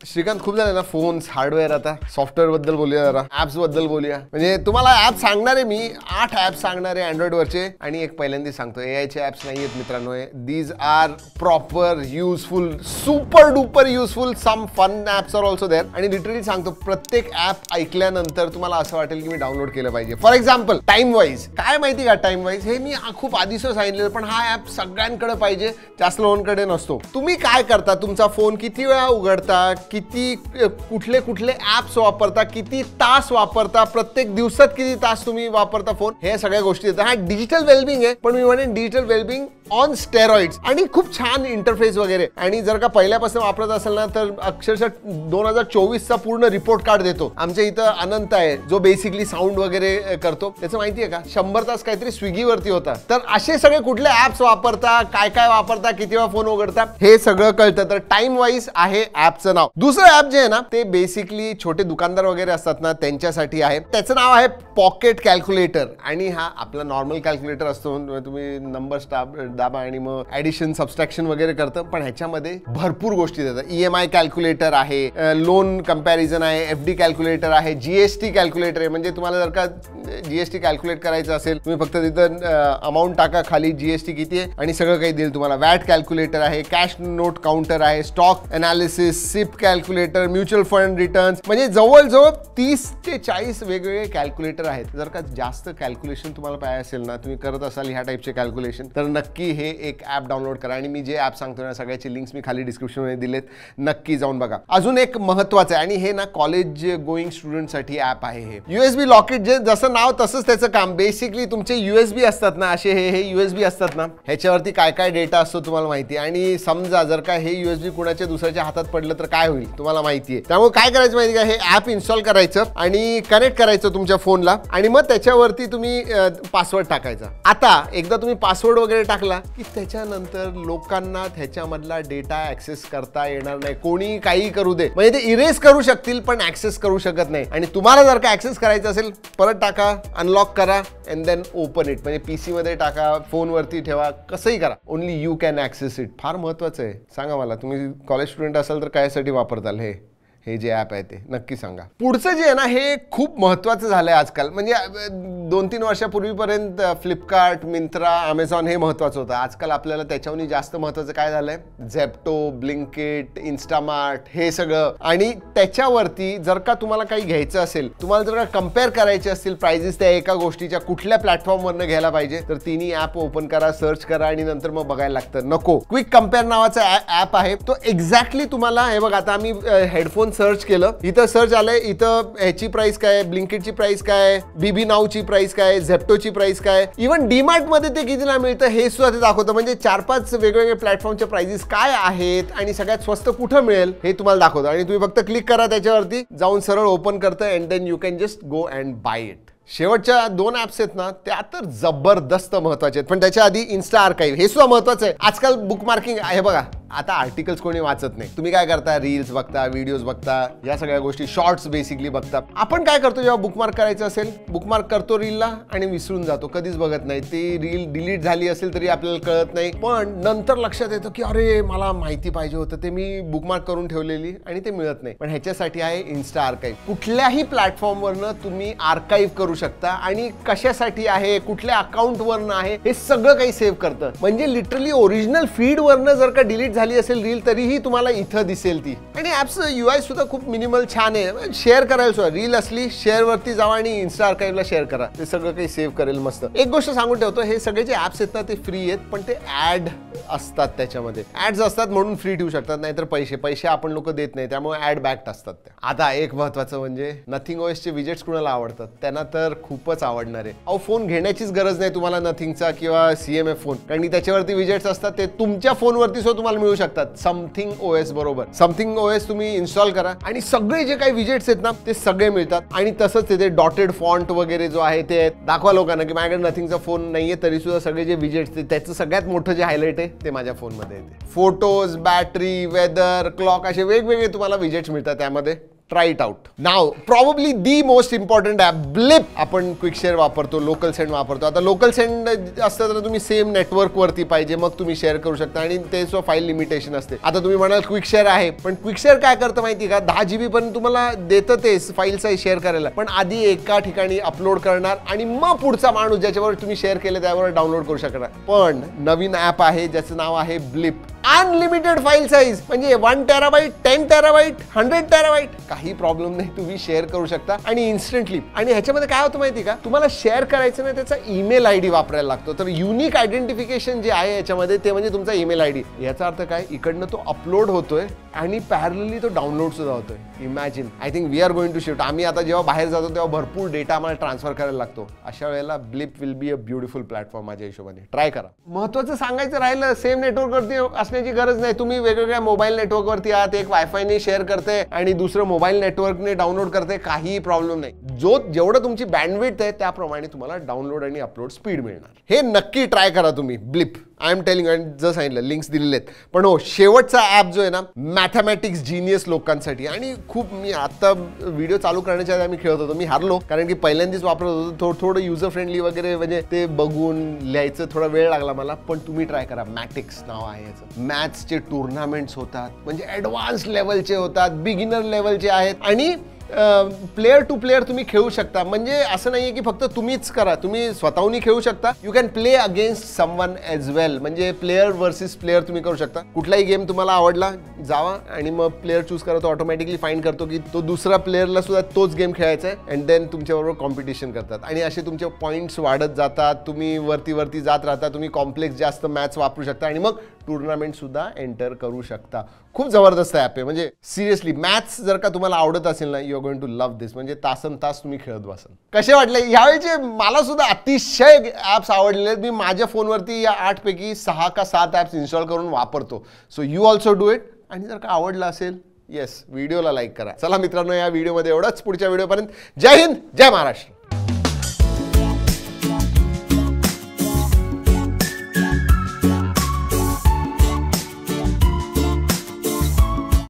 श्रीकांत खूप झाले ना फोन्स हार्डवेअर, आता सॉफ्टवेअर बद्दल बोलूया, जरा ऍप्स बद्दल बोलूया. म्हणजे तुम्हाला ऍप सांगणार आहे मी 8 ऍप सांगणार आहे अँड्रॉइड वरचे, आणि एक पहिल्यांदा सांगतो AI चे ऍप्स नाही आहेत मित्रांनो. These are proper useful, super duper useful, some fun apps are also there. आणि लिटरली सांगतो प्रत्येक ऍप ऐकल्यानंतर तुम्हाला असं वाटेल की मी डाउनलोड केलं पाहिजे. फॉर एक्झाम्पल टाइम वाईज, काय माहिती का टाइम वाईज हे मी खूप आधीच सांगितलेलं, पण हा ऍप सगळ्यांकडे पाहिजे, जास्त लोकांकडे नसतो. तुम्ही काय करता, तुमचा फोन किती वेळा उघडता, किती कुठले कुठले ऍप्स वापरता, किती तास वापरता, प्रत्येक दिवसात किती तास तुम्ही वापरता फोन, हे सगळ्या गोष्टी येतात. हा डिजिटल वेलबिंग आहे, पण मी म्हणेन डिजिटल वेलबिंग ऑन स्टेरॉइड्स, आणि खूप छान इंटरफेस वगैरे. आणि जर का पहिल्यापासून वापरत असेल ना तर अक्षरशः 2024चा पूर्ण रिपोर्ट कार्ड देतो. आमच्या इथं अनंत आहे जो बेसिकली साऊंड वगैरे करतो, त्याचं माहिती आहे का 100 तास काहीतरी स्विगीवरती होता. तर असे सगळे कुठले ऍप्स वापरता, काय काय वापरता, किती वेळा फोन उघडता, हे सगळं कळतं. तर टाइम वाईज आहे ऍपचं नाव. दुसरं ऍप जे आहे ना ते बेसिकली छोटे दुकानदार वगैरे असतात ना त्यांच्यासाठी आहे. त्याचं नाव आहे पॉकेट कॅल्क्युलेटर. आणि हा आपला नॉर्मल कॅल्क्युलेटर असतो, तुम्ही नंबर्स दाबा आणि मग ऍडिशन सबस्ट्रॅक्शन वगैरे करतं, पण ह्याच्यामध्ये भरपूर गोष्टी देतात. EMI कॅल्क्युलेटर आहे, लोन कंपॅरिझन आहे, FD कॅल्क्युलेटर आहे, GST कॅल्क्युलेटर आहे. म्हणजे तुम्हाला जर का GST कॅल्क्युलेट करायचं असेल, तुम्ही फक्त तिथं अमाऊंट टाका खाली GST किती आहे आणि सगळं काही देईल तुम्हाला. वॅट कॅल्क्युलेटर आहे, कॅश नोट काउंटर आहे, stock analysis, SIP calculator, mutual fund returns. म्हणजे जवळजवळ 30 ते 40 वेगवेगळे कॅल्क्युलेटर आहेत. जर का जास्त कॅल्क्युलेशन तुम्हाला पाहिजे असेल ना, तुम्ही करत असाल ह्या टाईपचे कॅल्क्युलेशन, तर नक्की हे एक ऍप डाउनलोड करा. आणि मी जे ऍप सांगतो ना सगळ्याचे लिंक्स मी खाली डिस्क्रिप्शनमध्ये दिलेत, नक्की जाऊन बघा. अजून एक महत्वाचं आहे, आणि हे ना कॉलेज गोईंग स्टुडंटसाठी ऍप आहे. हे USB लॉकेट, जे जसं नाव तसंच त्याचं काम. बेसिकली तुमचे USB असतात ना, असे हे USB असतात ना, ह्याच्यावरती काय काय डेटा असतो तुम्हाला माहिती आहे. आणि समजा जर का हे USB कुणाच्या दुसऱ्याच्या हातात पडलं तर काय होईल तुम्हाला माहिती आहे. त्यामुळे काय करायचं माहिती का, हे ऍप इन्स्टॉल करायचं आणि कनेक्ट करायचं तुमच्या फोनला, आणि मग त्याच्यावरती तुम्ही पासवर्ड टाकायचा. आता एकदा तुम्ही पासवर्ड वगैरे टाकला की त्याच्यानंतर लोकांना त्याच्यामधला डेटा ऍक्सेस करता येणार नाही. कोणी काही करू दे, म्हणजे ते इरेज करू शकतील पण ऍक्सेस करू शकत नाही. आणि तुम्हाला जर का ऍक्सेस करायचं असेल, परत टाका, अनलॉक करा अँड देन ओपन इट. म्हणजे PC मध्ये टाका, फोनवरती ठेवा, कसंही करा, only you can access it. फार महत्वाचं आहे. सांगा मला, तुम्ही कॉलेज स्टुडंट असाल तर कायसाठी वापरताल हे जे ॲप आहे ते नक्की सांगा. पुढचं जे आहे ना हे खूप महत्त्वाचं झालं आहे आजकाल. म्हणजे 2-3 वर्षापूर्वीपर्यंत फ्लिपकार्ट, मिंत्रा, अमेझॉन हे महत्त्वाचं होतं. आजकाल आपल्याला त्याच्याहून जास्त महत्त्वाचं काय झालं आहे, झेप्टो, ब्लिंकिट, इन्स्टामार्ट हे सगळं. आणि त्याच्यावरती जर का तुम्हाला काही घ्यायचं असेल, तुम्हाला जर का कम्पेअर करायचे असतील प्राइजेस त्या एका गोष्टीच्या, कुठल्या प्लॅटफॉर्मवरनं घ्यायला पाहिजे, तर तिन्ही ॲप ओपन करा, सर्च करा आणि नंतर मग बघायला लागतं. नको, क्विक कम्पेअर नावाचा ॲप आहे तो. एक्झॅक्टली तुम्हाला हे बघा, आता आम्ही हेडफोन सर्च केलं, इथं सर्च आलंय, इथं ह्याची प्राइस काय, ब्लिंकिटची प्राइस काय, BB नाऊची प्राइस काय, झेप्टोची प्राइस काय, इव्हन डीमार्ट मध्ये ते कितीला मिळतं हे सुद्धा ते दाखवतं. म्हणजे 4-5 वेगवेगळे प्लॅटफॉर्मच्या प्राइसेस काय आहेत आणि सगळ्यात स्वस्त कुठं मिळेल हे तुम्हाला दाखवतं. आणि तुम्ही फक्त क्लिक करा त्याच्यावरती, जाऊन सरळ ओपन करतं and then you can just go and buy it. शेवटच्या 2 ऍप्स आहेत ना त्या तर जबरदस्त महत्वाचे आहेत, पण त्याच्या आधी इन्स्टा आर्काइव्ह हे सुद्धा महत्वाचं आहे. आजकाल बुकमार्किंग आहे बघा, आता आर्टिकल्स कोणी वाचत नाही. तुम्ही काय करता, रील्स बघता, व्हिडिओज बघता, या सगळ्या गोष्टी, शॉर्ट्स बेसिकली बघता. आपण काय करतो जेव्हा बुकमार्क करायचं असेल, बुकमार्क करतो रीलला आणि विसरून जातो, कधीच बघत नाही. ती रील डिलीट झाली असेल तरी आपल्याला कळत नाही, पण नंतर लक्षात येतं की अरे मला माहिती पाहिजे होतं, ते मी बुकमार्क करून ठेवलेली आणि ते मिळत नाही. पण ह्याच्यासाठी आहे इन्स्टा आर्काइव्ह. कुठल्याही प्लॅटफॉर्मवरनं तुम्ही आर्काइव्ह करू शकता. आणि कशासाठी आहे, कुठल्या अकाउंटवरनं आहे, हे सगळं काही सेव्ह करतं. म्हणजे लिटरली ओरिजिनल फीडवरनं जर का डिलीट झाली असेल रील तरीही तुम्हाला इथं दिसेल ती. आणि ॲप्सचं UI सुद्धा खूप मिनिमल छान आहे. शेअर करायला सुद्धा, रील असली शेअर वरती जावा आणि इन्स्टा आर्काइव्हला शेअर करा, ते सगळं काही सेव्ह करेल मस्त. एक गोष्ट सांगून ठेवतो, हे सगळे जे ॲप्स आहेत ना ते फ्री आहेत, पण ते ऍड असतात, त्याच्यामध्ये ऍड्स असतात म्हणून फ्री ठेवू शकतात, नाहीतर पैसे आपण लोक देत नाही, त्यामुळे ऍड बॅक्ड असतात त्या. आता एक महत्वाचं म्हणजे नथिंग OS चे विजेट्स कुणाला आवडतात, त्यांना तर खूपच आवडणार आहे. अहो फोन घेण्याचीच गरज नाही तुम्हाला नथिंगचा किंवा CMF फोन, कारण त्याच्यावरती विजेट्स असतात, ते तुमच्या फोनवरती सुद्धा तुम्हाला मिळू शकतात समथिंग OS बरोबर. समथिंग OS तुम्ही इन्स्टॉल करा आणि सगळे जे काही विजेट्स आहेत ना ते सगळे मिळतात. आणि तसंच ते डॉटेड फॉन्ट वगैरे जो आहे ते दाखवा लोकांना की माझ्याकडे नथिंगचा फोन नाहीये, तरी सुद्धा सगळे जे विजेट्स, त्याचं सगळ्यात मोठं जे हायलाइट आहे ते माझ्या फोनमध्ये येते. फोटोज, बॅटरी, वेदर, क्लॉक असे वेगवेगळे तुम्हाला विजेट्स मिळतात त्यामध्ये. Try it out now. Probably the most important app blip. आपण क्विक शेअर वापरतो, लोकल सेंड वापरतो. आता लोकल सेंड असतं तर तुम्ही सेम नेटवर्कवरती पाहिजे, मग तुम्ही शेअर करू शकता आणि ते फाईल लिमिटेशन असते. आता तुम्ही म्हणाल क्विक शेअर आहे, पण क्विक शेअर काय करतं माहिती का, 10 GB पर्यंत तुम्हाला देतं ते फाईल साईज शेअर करायला, पण आधी एका ठिकाणी अपलोड करणार आणि मग पुढचा माणूस ज्याच्यावर तुम्ही शेअर केले त्यावर डाउनलोड करू शकणार. पण नवीन ॲप आहे ज्याचं नाव आहे ब्लिप. अनलिमिटेड फाईल साईज, म्हणजे 1 TB, 10 TB, 100 TB, काही प्रॉब्लेम नाही, तुम्ही शेअर करू शकता आणि इन्स्टंटली. आणि ह्याच्यामध्ये काय होतं माहिती का, तुम्हाला शेअर करायचं नाही, त्याचा ईमेल आयडी वापरायला लागतो. तर युनिक आयडेंटिफिकेशन जे आहे याच्यामध्ये ते म्हणजे तुमचा ईमेल आयडी. याचा अर्थ काय, इकडनं तो अपलोड होतोय आणि पॅरलली तो डाउनलोड सुद्धा होतोय. Imagine. I think we are going to shift. आम्ही आता जेव्हा बाहेर जातो तेव्हा भरपूर डेटा आम्हाला ट्रान्सफर करायला लागतो. अशा वेळेला blip will be a beautiful platform. माझ्या हिशोबाने ट्राय करा. महत्त्वाचं सांगायचं राहिलं, सेम नेटवर्कवरती असण्याची गरज नाही. तुम्ही वेगवेगळ्या मोबाईल नेटवर्कवरती आहात, एक वायफायने शेअर करते आणि दुसरं मोबाईल नेटवर्कने डाउनलोड करते, काही प्रॉब्लेम नाही. जेवढं तुमची बँडविड्थ आहे त्याप्रमाणे तुम्हाला डाउनलोड आणि अपलोड स्पीड मिळणार. हे नक्की ट्राय करा तुम्ही ब्लिप. आय एम टेलिंग, आणि जर सांगितलं लिंक्स दिलेले आहेत. पण हो, शेवटचा ॲप जो आहे ना, मॅथमॅटिक्स जिनियस लोकांसाठी. आणि खूप, मी आता व्हिडिओ चालू करण्याच्या आधी आम्ही खेळत होतो, मी हारलो कारण की पहिल्यांदाच वापरत होतो. थोडं युजर फ्रेंडली वगैरे, म्हणजे ते बघून लिहायचं थोडा वेळ लागला मला. पण तुम्ही ट्राय करा, मॅटिक्स नाव आहे याचं. मॅथ्सचे टुर्नामेंट्स होतात, म्हणजे ॲडव्हान्स लेवलचे होतात, बिगिनर लेवलचे आहेत आणि प्लेअर टू प्लेअर तुम्ही खेळू शकता. म्हणजे असं नाहीये की फक्त तुम्हीच करा, तुम्ही स्वतःहून खेळू शकता. You can play against someone as well, म्हणजे प्लेअर वर्सेस प्लेअर तुम्ही करू शकता. कुठलाही गेम तुम्हाला आवडला, जावा आणि मग प्लेअर चूज करा. तो ऑटोमॅटिकली फाइंड करतो की तो दुसरा प्लेअरला सुद्धा तोच गेम खेळायचा आहे अँड देन तुमच्याबरोबर कॉम्पिटिशन करतात आणि असे तुमचे पॉईंट्स वाढत जातात. तुम्ही वरती जात राहता. तुम्ही कॉम्प्लेक्स जास्त मॅच वापरू शकता आणि मग टुर्नामेंट सुद्धा एंटर करू शकता. खूप जबरदस्त ॲप आहे. म्हणजे सिरियसली मॅथ्स जर का तुम्हाला आवडत असेल ना, you are going to love this. म्हणजे तासन तास तुम्ही खेळत बसाल. कसे वाटले यावेळीचे? मला सुद्धा अतिशय ॲप्स आवडलेले आहेत. मी माझ्या फोनवरती या 8 पैकी 6 का 7 ॲप्स इन्स्टॉल करून वापरतो. So you also do it. आणि जर का आवडलं असेल, येस, व्हिडिओला लाईक करा. चला मित्रांनो, या व्हिडिओमध्ये एवढंच. पुढच्या व्हिडिओपर्यंत जय हिंद, जय महाराष्ट्र.